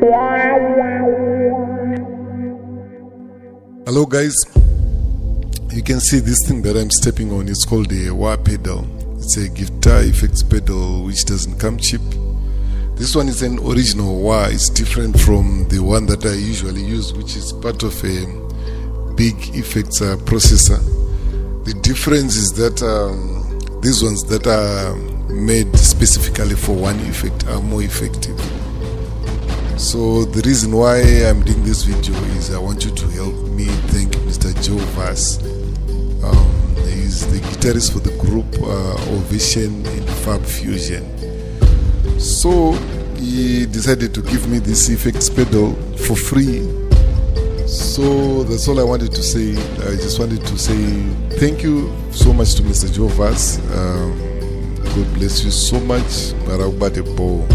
Hello guys, you can see this thing that I'm stepping on. It's called a wah pedal. It's a guitar effects pedal which doesn't come cheap. This one is an original wah. It's different from the one that I usually use, which is part of a big effects processor. The difference is that these ones that are made specifically for one effect are more effective. So the reason why I'm doing this video is I want you to help me thank Mr. Joe Vas. He's the guitarist for the group Ovation Fab Fusion. So he decided to give me this effects pedal for free. So that's all I wanted to say. I just wanted to say thank you so much to Mr. Joe Vas. God bless you so much. Barabadebo.